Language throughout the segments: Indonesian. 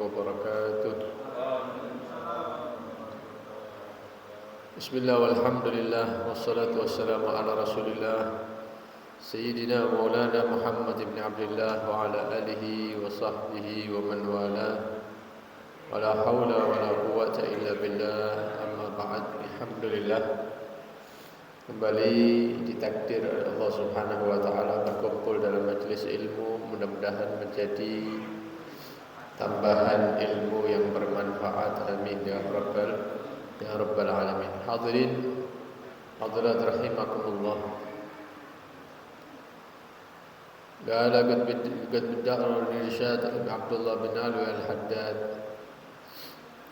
وبركاته. بسم الله والحمد لله والصلاة والسلام على رسول الله سيدنا مولانا محمد بن عبد الله وعلى آله وصحبه ومن والاه ولا حول ولا قوة إلا بالله. Amma ba'd. Alhamdulillah, kembali ditakdir oleh Allah Subhanahu wa taala berkumpul dalam majelis ilmu, mudah-mudahan menjadi tambahan ilmu yang bermanfaat. Amin ya rabbal alamin. Hadirin hadirat rahimakumullah. قال قد بدأ الإرشاد عبد الله بن علوي الحداد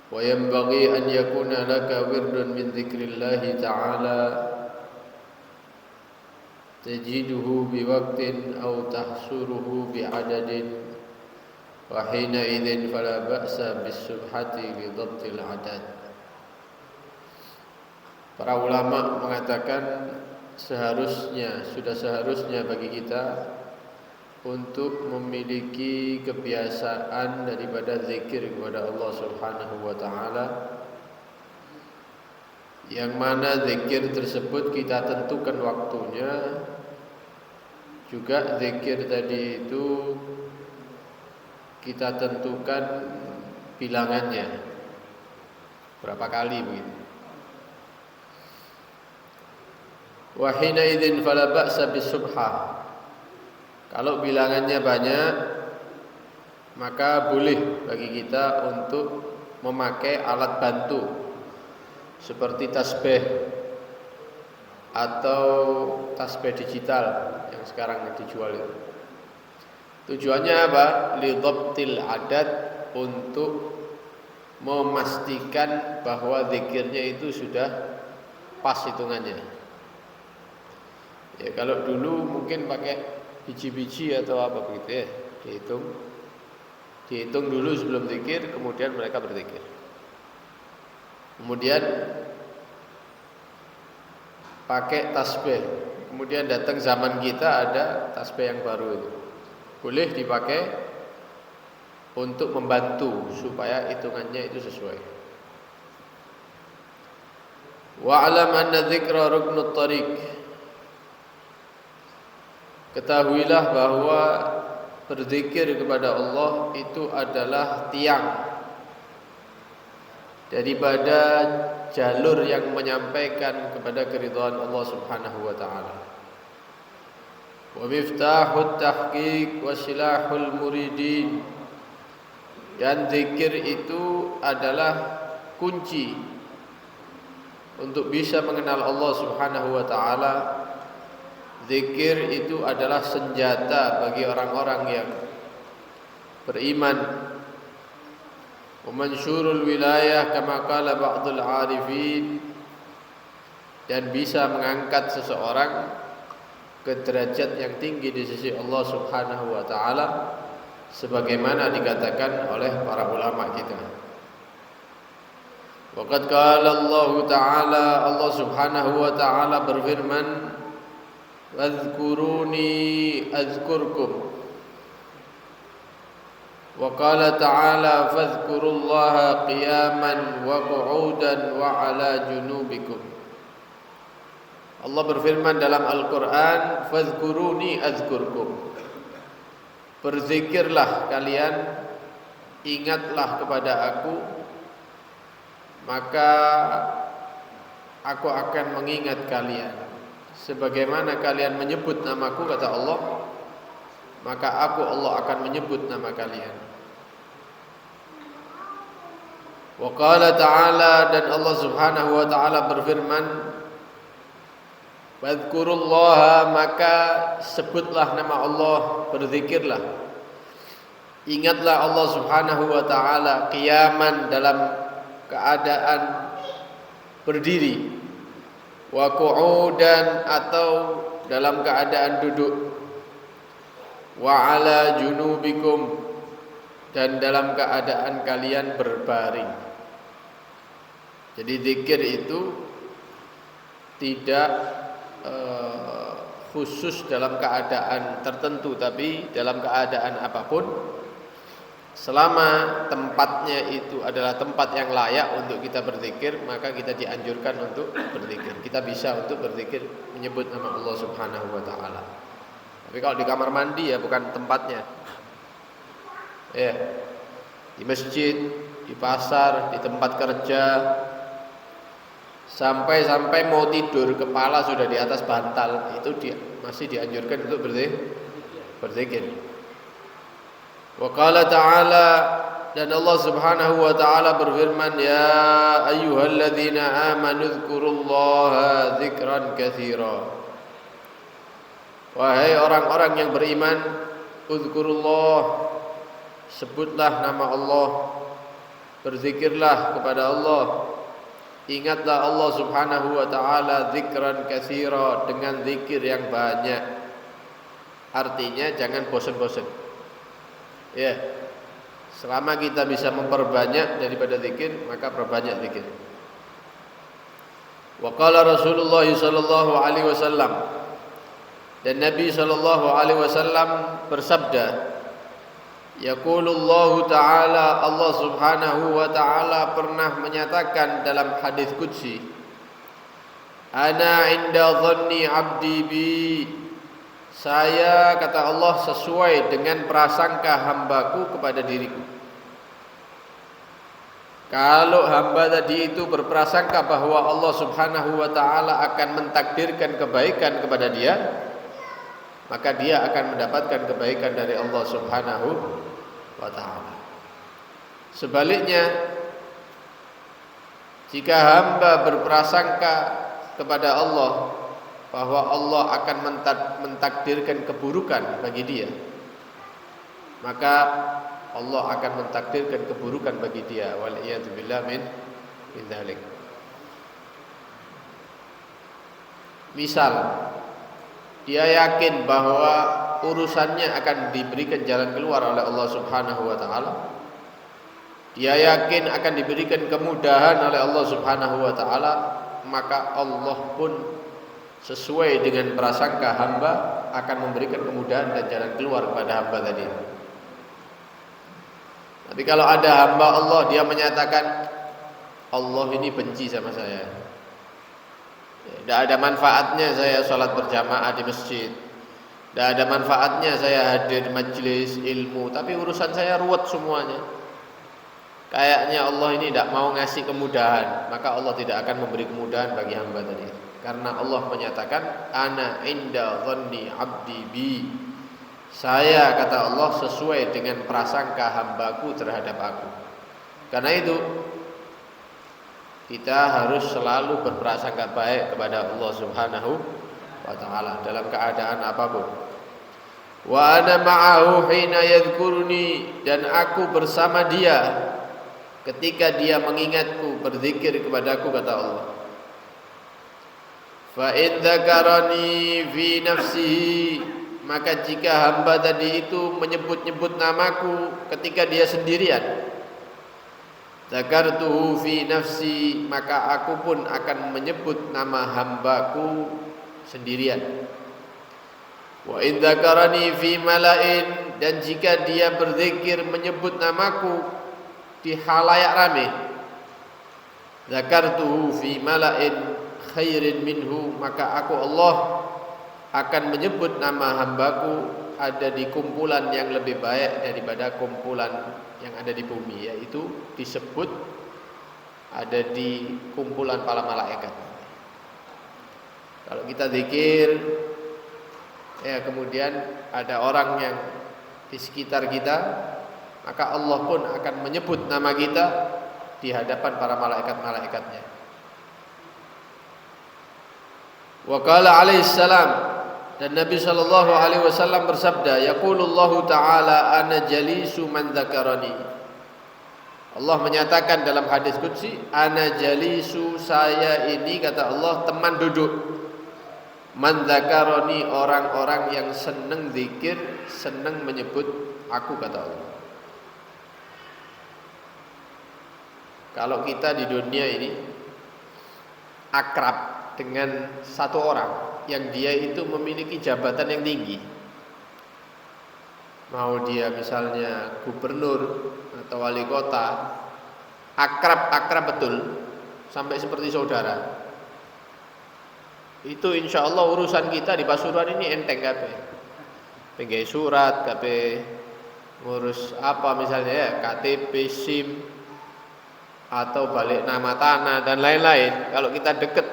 وينبغي أن يكون لك ورد من ذكر الله تعالى تجده بوقت أو تحصره بعدد وحينئذ فلا بأس بالسبحة لضبط العدد. Para ulama mengatakan sudah seharusnya bagi kita untuk memiliki kebiasaan daripada zikir kepada Allah Subhanahu wa taala, yang mana zikir tersebut kita tentukan waktunya, juga zikir tadi itu kita tentukan bilangannya berapa kali begitu. Wa hina idzin fala ba'sa bisubhah. Kalau bilangannya banyak, maka boleh bagi kita untuk memakai alat bantu seperti tasbih atau tasbih digital yang sekarang dijual itu. Tujuannya apa? Lidhabtil adad, untuk memastikan bahwa zikirnya itu sudah pas hitungannya. Ya, kalau dulu mungkin pakai biji-biji atau apa begitu ya, dihitung dulu sebelum zikir, kemudian mereka berzikir. Kemudian pakai tasbih. Kemudian datang zaman kita ada tasbih yang baru itu. Boleh dipakai untuk membantu supaya hitungannya itu sesuai. Wa'lam anna dzikra ruknut thariq. Ketahuilah bahwa berzikir kepada Allah itu adalah tiang daripada jalur yang menyampaikan kepada keridhaan Allah Subhanahu wa taala. Wa miftahut tahqiq wa silahul muridin. Dan zikir itu adalah kunci untuk bisa mengenal Allah Subhanahu wa taala. Zikir itu adalah senjata bagi orang-orang yang beriman. Wa mansyurul wilayah kama qala ba'dul arifin, dan bisa mengangkat seseorang ke derajat yang tinggi di sisi Allah Subhanahu wa taala, sebagaimana dikatakan oleh para ulama kita. Waqad qala Allah taala, Allah Subhanahu wa taala berfirman, "Wadhkuruni azkurkum." Wa qala ta'ala, "Fadhkurullaha qiyaman wa qu'udan wa 'ala junubikum." Allah berfirman dalam Al-Qur'an, "Fadhkuruni azkurkum." Berzikirlah kalian, ingatlah kepada aku, maka aku akan mengingat kalian. Sebagaimana kalian menyebut namaku, kata Allah, maka aku Allah akan menyebut nama kalian. Wa qala ta'ala, dan Allah Subhanahu wa ta'ala berfirman, "Wadhkurullaha," maka sebutlah nama Allah, berzikirlah, ingatlah Allah Subhanahu wa ta'ala qiyaman, dalam keadaan berdiri, wa qu'udan, atau dalam keadaan duduk, wa 'ala junubikum, dan dalam keadaan kalian berbaring. Jadi zikir itu tidak khusus dalam keadaan tertentu, tapi dalam keadaan apapun Selama tempatnya itu adalah tempat yang layak untuk kita berzikir, maka kita dianjurkan untuk berzikir. Kita bisa untuk berzikir menyebut nama Allah Subhanahu wa taala. Tapi kalau di kamar mandi ya bukan tempatnya. Ya. Di masjid, di pasar, di tempat kerja, sampai mau tidur kepala sudah di atas bantal, itu masih dianjurkan untuk berzikir. Wa qala ta'ala, dan Allah Subhanahu wa taala berfirman, ya ayyuhalladzina amanu dzkurullaha dzikran katsira. Wahai orang-orang yang beriman, udzkurullah, sebutlah nama Allah, berzikirlah kepada Allah, ingatlah Allah Subhanahu wa taala dzikran katsira, dengan zikir yang banyak. Artinya jangan bosan-bosan. Ya, selama kita bisa memperbanyak daripada zikir, maka perbanyak zikir. Wa qala Rasulullah sallallahu alaihi wasallam, dan Nabi sallallahu alaihi wasallam bersabda, yaqulullahu ta'ala, Allah Subhanahu wa ta'ala pernah menyatakan dalam hadis qudsi, ana inda dhanni 'abdi bi, saya, kata Allah, sesuai dengan prasangka hambaku kepada diriku. Kalau hamba tadi itu berprasangka bahwa Allah Subhanahu wa taala akan mentakdirkan kebaikan kepada dia, maka dia akan mendapatkan kebaikan dari Allah Subhanahu wa taala. Sebaliknya, jika hamba berprasangka kepada Allah bahwa Allah akan mentakdirkan keburukan bagi dia, maka Allah akan mentakdirkan keburukan bagi dia. Waliyadzubillah min dzalik. Misal, dia yakin bahwa urusannya akan diberikan jalan keluar oleh Allah Subhanahu wa taala. Dia yakin akan diberikan kemudahan oleh Allah Subhanahu wa taala, maka Allah pun sesuai dengan prasangka hamba akan memberikan kemudahan dan jalan keluar kepada hamba tadi. Tapi kalau ada hamba Allah, dia menyatakan Allah ini benci sama saya, tidak ada manfaatnya saya sholat berjamaah di masjid, tidak ada manfaatnya saya hadir majelis ilmu, tapi urusan saya ruwet semuanya, kayaknya Allah ini tidak mau ngasih kemudahan, maka Allah tidak akan memberi kemudahan bagi hamba tadi. Karena Allah menyatakan, ana inda dhanni 'abdi bi, saya, kata Allah, sesuai dengan prasangka hambaku terhadap aku. Karena itu kita harus selalu berprasangka baik kepada Allah Subhanahu wa taala dalam keadaan apapun. Wa ana ma'ahu hina yadhkuruni, dan aku bersama dia ketika dia mengingatku, berzikir kepadaku, kata Allah. Fa in dzakarani fi nafsihi, maka jika hamba tadi itu menyebut-nyebut namaku ketika dia sendirian, dzakartuhu fi nafsi, maka aku pun akan menyebut nama hambaku sendirian. Wa in dzakarani fi mala'in, dan jika dia berzikir menyebut namaku di halayak ramai, dzakartuhu fi mala'in khairin minhu, maka aku Allah akan menyebut nama hambaku ada di kumpulan yang lebih baik daripada kumpulan yang ada di bumi, yaitu disebut ada di kumpulan para malaikat. Kalau kita zikir, ya kemudian ada orang yang di sekitar kita, maka Allah pun akan menyebut nama kita di hadapan para malaikat-malaikatnya. Wa qala alaihi salam, dan Nabi sallallahu alaihi wasallam bersabda, yaqulullahu ta'ala ana jalisu man dzakarani. Allah menyatakan dalam hadis qudsi, ana jalisu, saya ini, kata Allah, teman duduk, man dzakarani, orang-orang yang senang zikir, senang menyebut aku, kata Allah. Kalau kita di dunia ini akrab dengan satu orang yang dia itu memiliki jabatan yang tinggi, mau dia misalnya gubernur, atau wali kota akrab betul sampai seperti saudara, itu insya Allah urusan kita di Pasuruan ini enteng kabeh. Penggawe surat kabeh, ngurus apa misalnya ya KTP, SIM atau balik nama tanah dan lain-lain. Kalau kita deket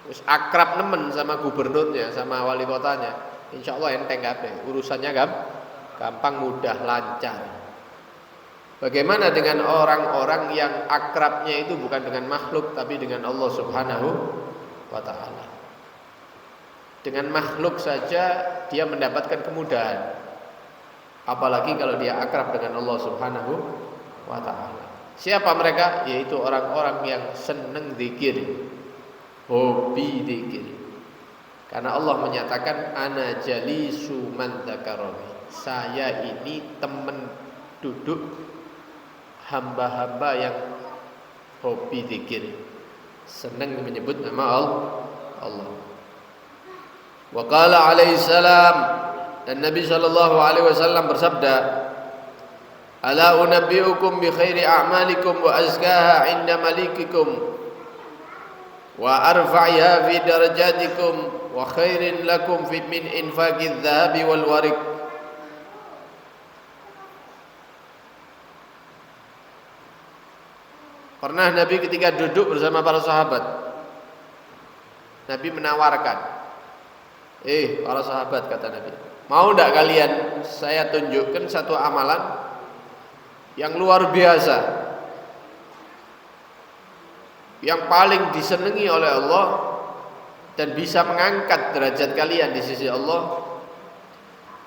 terus akrab nemen sama gubernurnya, sama wali kotanya, insya Allah enteng kabeh. Urusannya gampang, mudah, lancar. Bagaimana dengan orang-orang yang akrabnya itu bukan dengan makhluk tapi dengan Allah Subhanahu wa ta'ala. Dengan makhluk saja dia mendapatkan kemudahan, apalagi kalau dia akrab dengan Allah Subhanahu wa ta'ala. Siapa mereka? Yaitu orang-orang yang senang zikir, hobi zikir. Karena Allah menyatakan ana jalisu man dzakarani. Saya ini teman duduk hamba-hamba yang hobi zikir, senang menyebut nama Allah. Wa qala alaihi salam, dan Nabi sallallahu alaihi wasallam bersabda, ala unabbiukum bi khairi a'malikum wa azkaha 'inda malikikum wa arfa'iha fi darajatikum wa khairin lakum fi min infaqiz dhahabi wal warik. Pernah Nabi ketika duduk bersama para sahabat, Nabi menawarkan, para sahabat, kata Nabi, mau tidak kalian saya tunjukkan satu amalan yang luar biasa, yang paling disenangi oleh Allah dan bisa mengangkat derajat kalian di sisi Allah.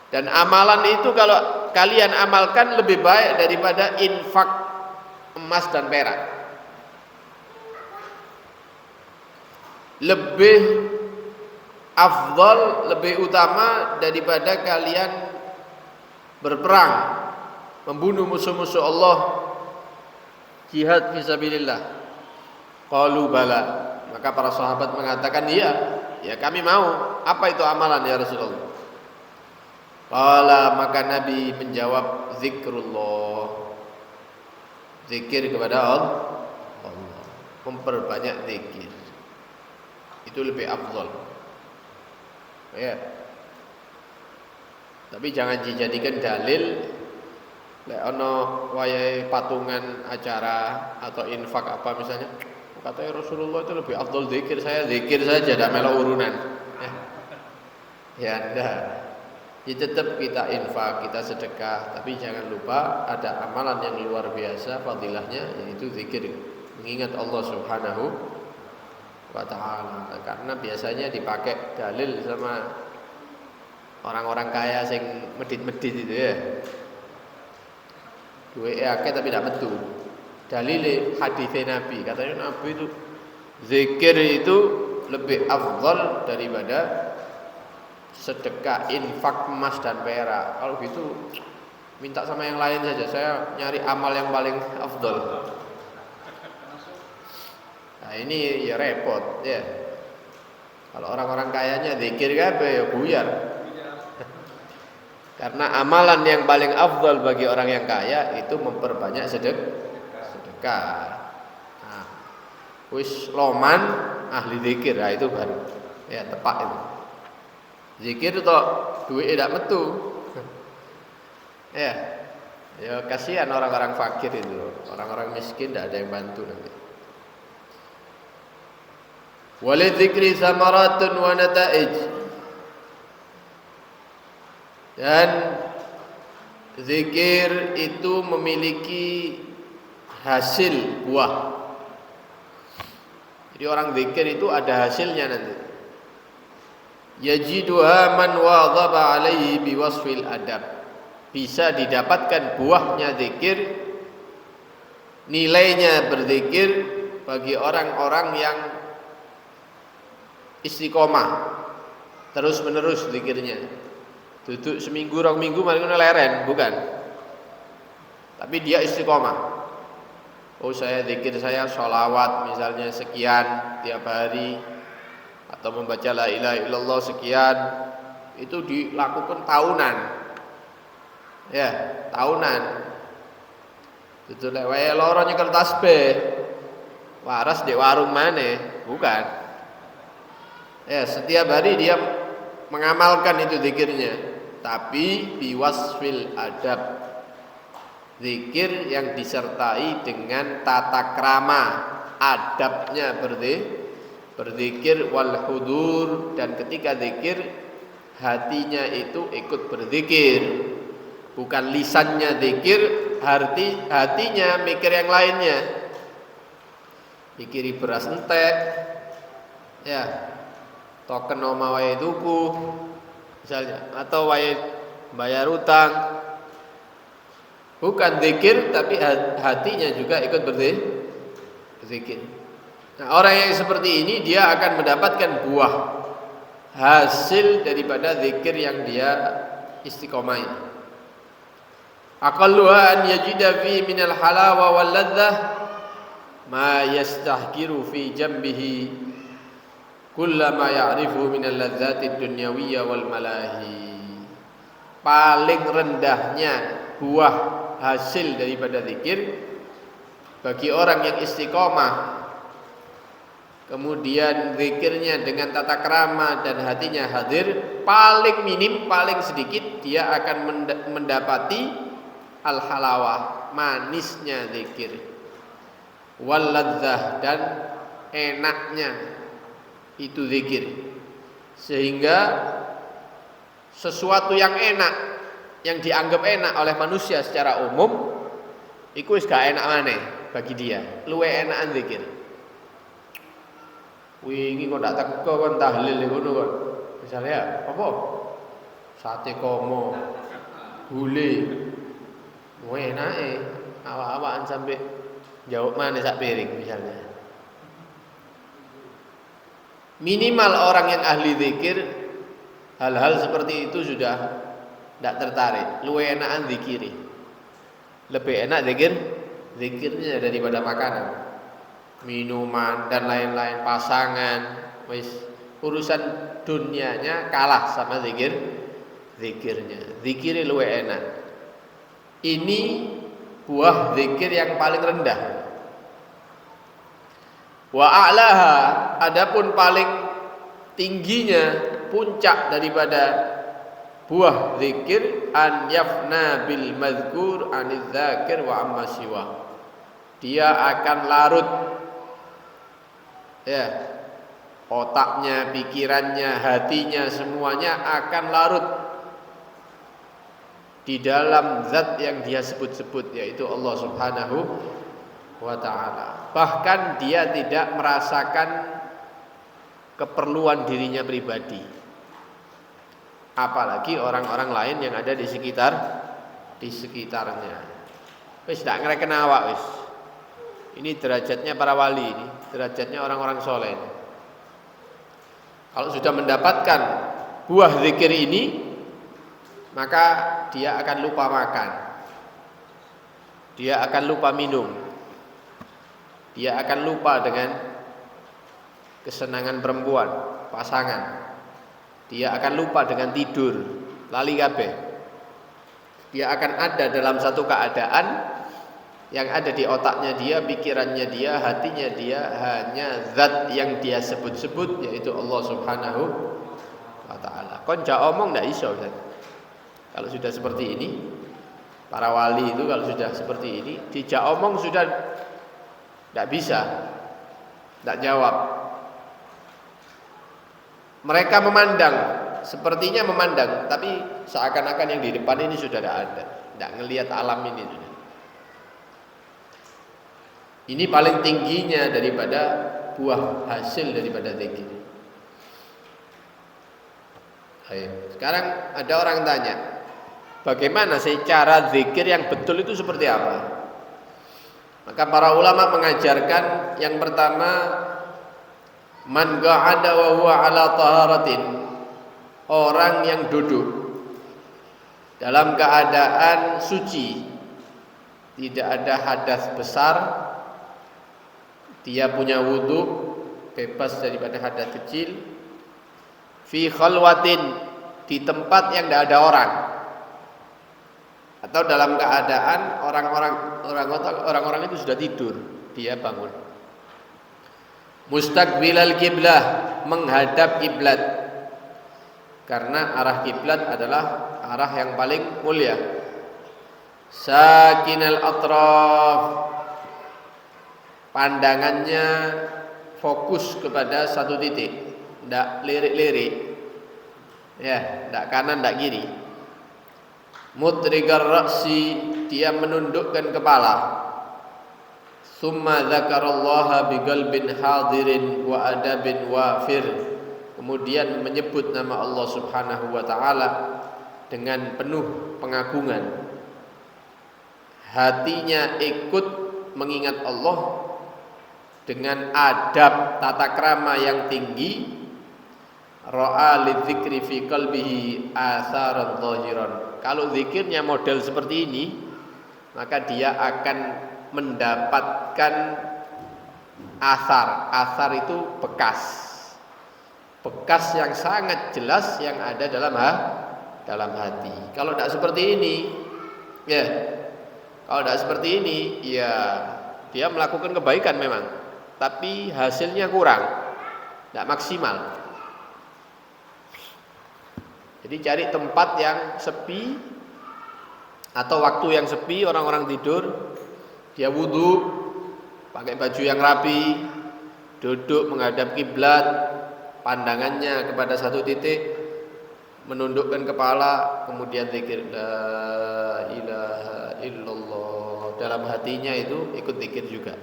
Dan amalan itu kalau kalian amalkan lebih baik daripada infak emas dan perak, lebih afdal, lebih utama daripada kalian berperang, membunuh musuh-musuh Allah, jihad fisabilillah. Qalu bala. Maka para sahabat mengatakan, iya, ya kami mau. Apa itu amalan ya Rasulullah? Qala, maka Nabi menjawab, zikrullah, zikir kepada Allah, memperbanyak zikir. Itu lebih afdal. Ya. Tapi jangan dijadikan dalil lek ana wayahe patungan acara atau infak apa misalnya, katanya Rasulullah itu lebih afdal zikir, saya zikir saja tidak melok urunan. Ya enggak. Ya tetap kita infak, kita sedekah, tapi jangan lupa ada amalan yang luar biasa fadilahnya, yaitu zikir, mengingat Allah Subhanahu wa ta'ala. Karena biasanya dipakai dalil sama orang-orang kaya sing medit-medit itu ya, duwe akeh tapi tidak metu. Dalile hadis Nabi, katanya Nabi itu zikir itu lebih afdal daripada sedekah, infak emas dan perak. Kalau gitu minta sama yang lain saja, saya nyari amal yang paling afdal. Nah ini ya repot ya. Kalau orang-orang kayanya zikir kabeh ya buyar. Karena amalan yang paling afdal bagi orang yang kaya itu memperbanyak sedekah. Nah, wis loman ahli zikir, nah itu baru ya tepat itu. Zikir itu duit tidak metu. Ya kasihan orang-orang fakir itu, orang-orang miskin tidak ada yang bantu nanti. Walidzikri samaratun wa nata'ij. Dan zikir itu memiliki hasil buah. Jadi orang zikir itu ada hasilnya nanti. Yajiduha man wadhaba alaihi biwasfil adab. Bisa didapatkan buahnya zikir, nilainya berzikir bagi orang-orang yang istiqomah, terus menerus zikirnya. Duduk seminggu, rong minggu malah leren, bukan. Tapi dia istiqomah. Oh saya zikir, saya sholawat misalnya sekian tiap hari, atau membaca la ilaha illallah sekian, itu dilakukan tahunan. Ya, tahunan. Itu lek wae loro nyekel tasbih. Waras di warung mana? Bukan. Ya, setiap hari dia mengamalkan itu zikirnya, tapi biwasfil adab. Zikir yang disertai dengan tata krama, adabnya berzikir wal hudur, dan ketika zikir hatinya itu ikut berzikir. Bukan lisannya zikir, hatinya mikir yang lainnya. Mikiri beras entek, ya, token oma wae tuku misalnya, atau wae bayar utang. Bukan zikir, tapi hatinya juga ikut berzikir. Nah, orang yang seperti ini dia akan mendapatkan buah hasil daripada zikir yang dia istiqomah. Aqalluha an yajida fi minal halawa wal ladzah ma yastahkiru fi jambihi kullama ya'rifu minal ladzati dunyawiyya wal malahi. Paling rendahnya buah hasil daripada zikir bagi orang yang istiqomah, kemudian zikirnya dengan tata krama dan hatinya hadir, paling minim, paling sedikit dia akan mendapati al-halawah, manisnya zikir, wal ladzah, dan enaknya itu zikir. Sehingga sesuatu yang enak, yang dianggap enak oleh manusia secara umum, iku wis gak enak maneh bagi dia, luwe enakan zikir. Wingi kok ndak teko kon tahlil ngono kon. Misalnya apa? Sate komo, gule. Enake awak-awakan sampai jauh mana sak piring misalnya. Minimal orang yang ahli zikir hal-hal seperti itu sudah tidak tertarik. Luwe enakan zikiri. Lebih enak zikirnya daripada makanan, minuman dan lain-lain, pasangan. Wis urusan dunianya kalah sama zikirnya. Zikiri luwe enak. Ini buah zikir yang paling rendah. Wa a'laha, adapun paling tingginya, puncak daripada buah zikir, an yafna bil mazkur aniz zakir wa amma siwa. Dia akan larut, ya, otaknya, pikirannya, hatinya, semuanya akan larut di dalam zat yang dia sebut-sebut, yaitu Allah Subhanahu wa ta'ala. Bahkan dia tidak merasakan keperluan dirinya pribadi, apalagi orang-orang lain yang ada di sekitarnya. Wis ndak ngreken awak wis. Ini derajatnya para wali, ini derajatnya orang-orang soleh. Kalau sudah mendapatkan buah zikir ini, maka dia akan lupa makan, dia akan lupa minum, dia akan lupa dengan kesenangan perempuan, pasangan, dia akan lupa dengan tidur, lali kabeh. Dia akan ada dalam satu keadaan yang ada di otaknya dia, pikirannya dia, hatinya dia hanya zat yang dia sebut-sebut, yaitu Allah Subhanahu wa ta'ala. Kon jak omong ndak iso kan? Kalau sudah seperti ini, para wali itu kalau sudah seperti ini, dijak omong sudah tidak bisa, tidak jawab. Mereka memandang, sepertinya memandang, tapi seakan-akan yang di depan ini sudah tidak ada, tidak ngelihat alam ini sudah. Ini paling tingginya daripada buah hasil daripada zikir. Sekarang ada orang tanya, bagaimana sih cara zikir yang betul itu seperti apa? Maka para ulama mengajarkan yang pertama, man qa'ada wa huwa ala taharatin, orang yang duduk dalam keadaan suci, tidak ada hadas besar, dia punya wudu, bebas daripada hadas kecil, fi khalwatin, di tempat yang tidak ada orang. Atau dalam keadaan orang-orang itu sudah tidur, dia bangun. Mustaqbilal kiblah, menghadap kiblat. Karena arah kiblat adalah arah yang paling mulia. Sakinal atraf, pandangannya fokus kepada satu titik, tidak lirik-lirik, ya, tidak kanan, tidak kiri. Mutrigar ra'si, dia menundukkan kepala. Summa dzakarallaha biqalbin hadirin wa adabin wafir. Kemudian menyebut nama Allah Subhanahu wa taala dengan penuh pengagungan. Hatinya ikut mengingat Allah dengan adab tata krama yang tinggi. Ra'a lidzikri fi qalbihi atharan zahiran. Kalau zikirnya model seperti ini, maka dia akan mendapatkan asar. Asar itu bekas yang sangat jelas yang ada dalam hati. Kalau tidak seperti ini, ya, ya dia melakukan kebaikan memang, tapi hasilnya kurang, tidak maksimal. Jadi cari tempat yang sepi atau waktu yang sepi, orang-orang tidur, dia wudu, pakai baju yang rapi, duduk menghadap kiblat, pandangannya kepada satu titik, menundukkan kepala, kemudian zikir la ilaha illallah. Dalam hatinya itu ikut zikir juga.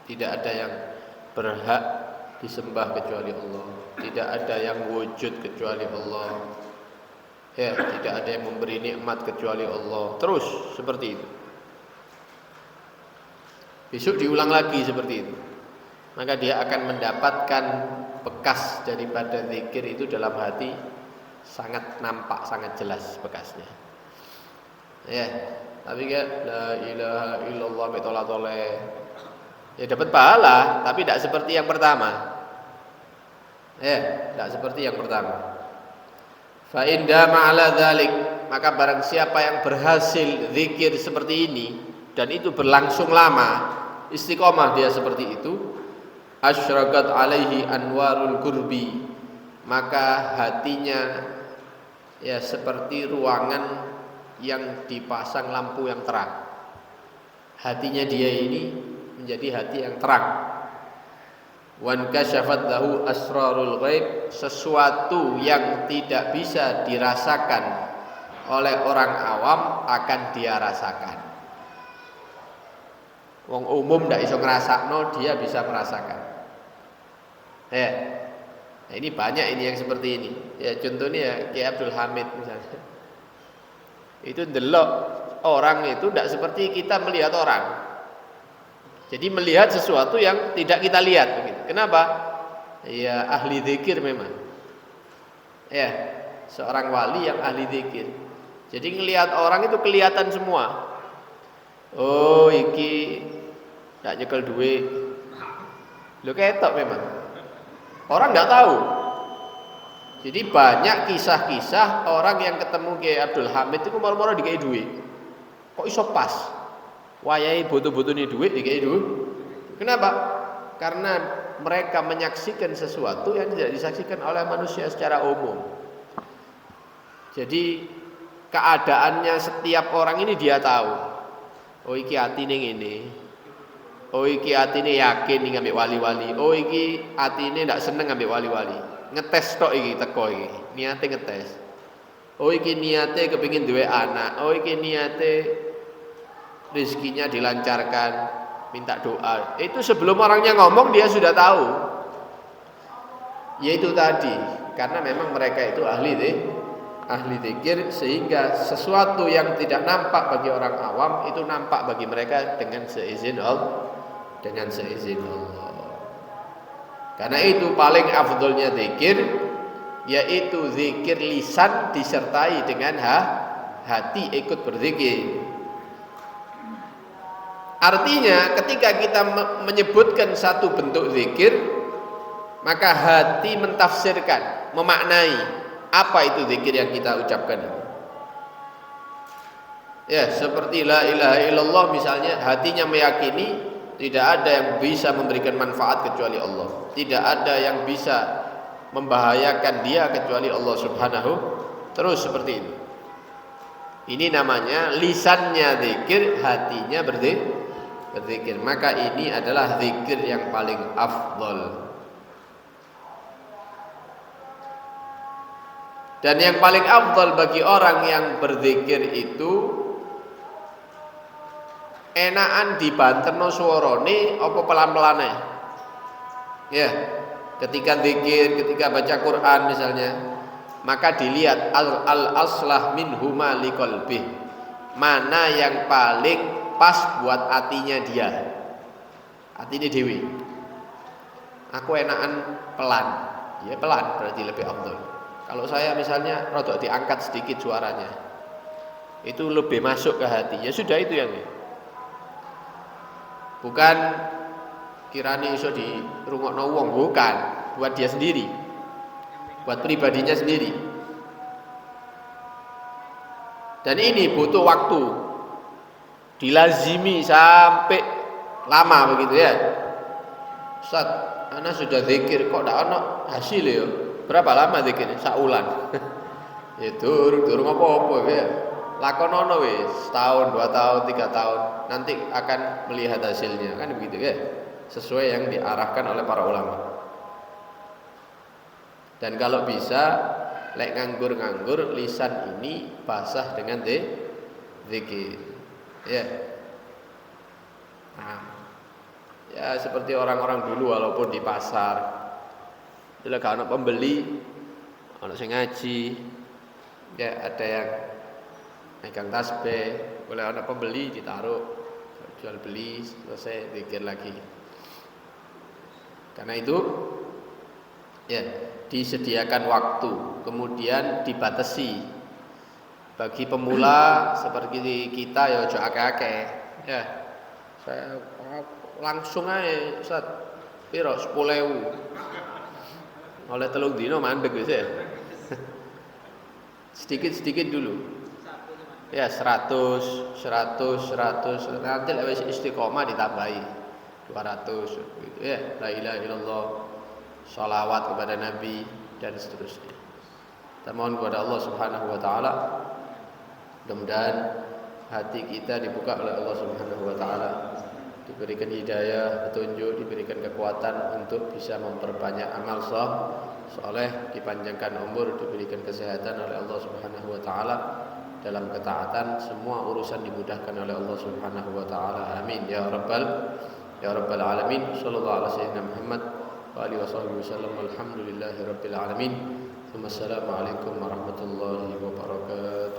Tidak ada yang berhak disembah kecuali Allah. Tidak ada yang wujud kecuali Allah. Ya, tidak ada yang memberi nikmat kecuali Allah. Terus seperti itu. Besok diulang lagi seperti itu. Maka dia akan mendapatkan bekas daripada zikir itu dalam hati, sangat nampak, sangat jelas bekasnya. Ya, tapi kan la ilaha illallah betoleh. Ya dapat pahala, tapi tidak seperti yang pertama. Ya, tidak seperti yang pertama. Fa inda ma'ala dzalik, maka barang siapa yang berhasil zikir seperti ini dan itu berlangsung lama, istiqomah dia seperti itu, asyraqat alaihi anwarul qurbi, maka hatinya ya seperti ruangan yang dipasang lampu yang terang. Hatinya dia ini menjadi hati yang terang. Wan kasyafat lahu asrarul ghaib, sesuatu yang tidak bisa dirasakan oleh orang awam akan dia rasakan. Wong umum ndak iso ngrasakno, dia bisa merasakan. Ya. Nah, ini banyak ini yang seperti ini. Ya contohnya ya Kiai Abdul Hamid misalnya. Itu ndelok orang itu ndak seperti kita melihat orang. Jadi melihat sesuatu yang tidak kita lihat begitu. Kenapa? Ya ahli zikir memang. Ya, seorang wali yang ahli zikir. Jadi ngelihat orang itu kelihatan semua. Oh, iki ndak nyekel duit. Lho ketok memang. Orang nggak tahu. Jadi banyak kisah-kisah orang yang ketemu Kiai Abdul Hamid itu moro-moro dikei duit. Kok iso pas? Wayahe butuh-butuhne duit dikei duit. Kenapa? Karena mereka menyaksikan sesuatu yang tidak disaksikan oleh manusia secara umum. Jadi keadaannya setiap orang ini dia tahu. Oh iki atine ngene. Oh iki atine yakin ning ambek wali-wali. Oh iki atine ndak seneng ambek wali-wali. Ngetes tok iki teko iki. Niate ngetes. Oh iki niate kepengin duwe anak. Oh iki niate rezekinya dilancarkan, minta doa. Itu sebelum orangnya ngomong dia sudah tahu. Yaitu tadi, karena memang mereka itu ahli zikir, sehingga sesuatu yang tidak nampak bagi orang awam itu nampak bagi mereka dengan seizin Allah. Karena itu paling afdolnya zikir, yaitu zikir lisan disertai dengan hati ikut berzikir. Artinya ketika kita menyebutkan satu bentuk zikir, maka hati mentafsirkan, memaknai apa itu zikir yang kita ucapkan. Ya, seperti la ilaha illallah misalnya, hatinya meyakini tidak ada yang bisa memberikan manfaat kecuali Allah. Tidak ada yang bisa membahayakan dia kecuali Allah Subhanahu. Terus seperti itu. Ini namanya lisannya zikir, hatinya berzikir. Maka ini adalah zikir yang paling afdol. Dan yang paling afdal bagi orang yang berzikir itu enakan dibanterno suarane apa pelan-pelane. Ya, ketika zikir, ketika baca Quran misalnya, maka dilihat al-aslah minhuma liqalbih. Mana yang paling pas buat hatinya dia. Hatinya dewi. Aku enakan pelan. Ya pelan berarti lebih afdal. Kalau saya misalnya rodok diangkat sedikit suaranya, itu lebih masuk ke hati. Ya sudah itu yang bukan kirani iso di rungokno wong, bukan, buat dia sendiri, buat pribadinya sendiri. Dan ini butuh waktu, dilazimi sampai lama begitu ya. Ustaz, ana sudah zikir kok ndak ono hasil ya. Berapa lama zikir? Saulan. Ya durung apa-apa ya. Lakonono wis setahun, 2 tahun, 3 tahun, nanti akan melihat hasilnya, kan begitu ya, sesuai yang diarahkan oleh para ulama. Dan kalau bisa lek nganggur lisan ini basah dengan zikir ya. Nah, ya seperti orang-orang dulu walaupun di pasar bila gak ada pembeli, ana sing ngaji ya, ada yang megang tasbih, oleh anak pembeli ditaruh, jual beli, selesai zikir lagi. Karena itu ya disediakan waktu, kemudian dibatasi. Bagi pemula seperti kita ya ojo akeh-akeh. Ya. Saya langsung aja Ustaz, piro 10.000. Oleh 3 dino mandeg wis ya. Sedikit-sedikit dulu. Ya 100, nanti lewat istiqomah ditambahi 200 gitu ya. La ilaha illallah, sholawat kepada Nabi dan seterusnya. Kita mohon kepada Allah Subhanahu wa taala, mudah-mudahan hati kita dibuka oleh Allah Subhanahu wa taala, diberikan hidayah, petunjuk, diberikan kekuatan untuk bisa memperbanyak amal saleh, dipanjangkan umur, diberikan kesehatan oleh Allah Subhanahu wa taala. Dalam ketaatan semua urusan dimudahkan oleh Allah Subhanahu wa taala. Amin ya rabbal alamin. Shallallahu alaihi wasallam Muhammad wa alihi wasallam. Alhamdulillahirabbil alamin. Wassalamualaikum warahmatullahi wabarakatuh.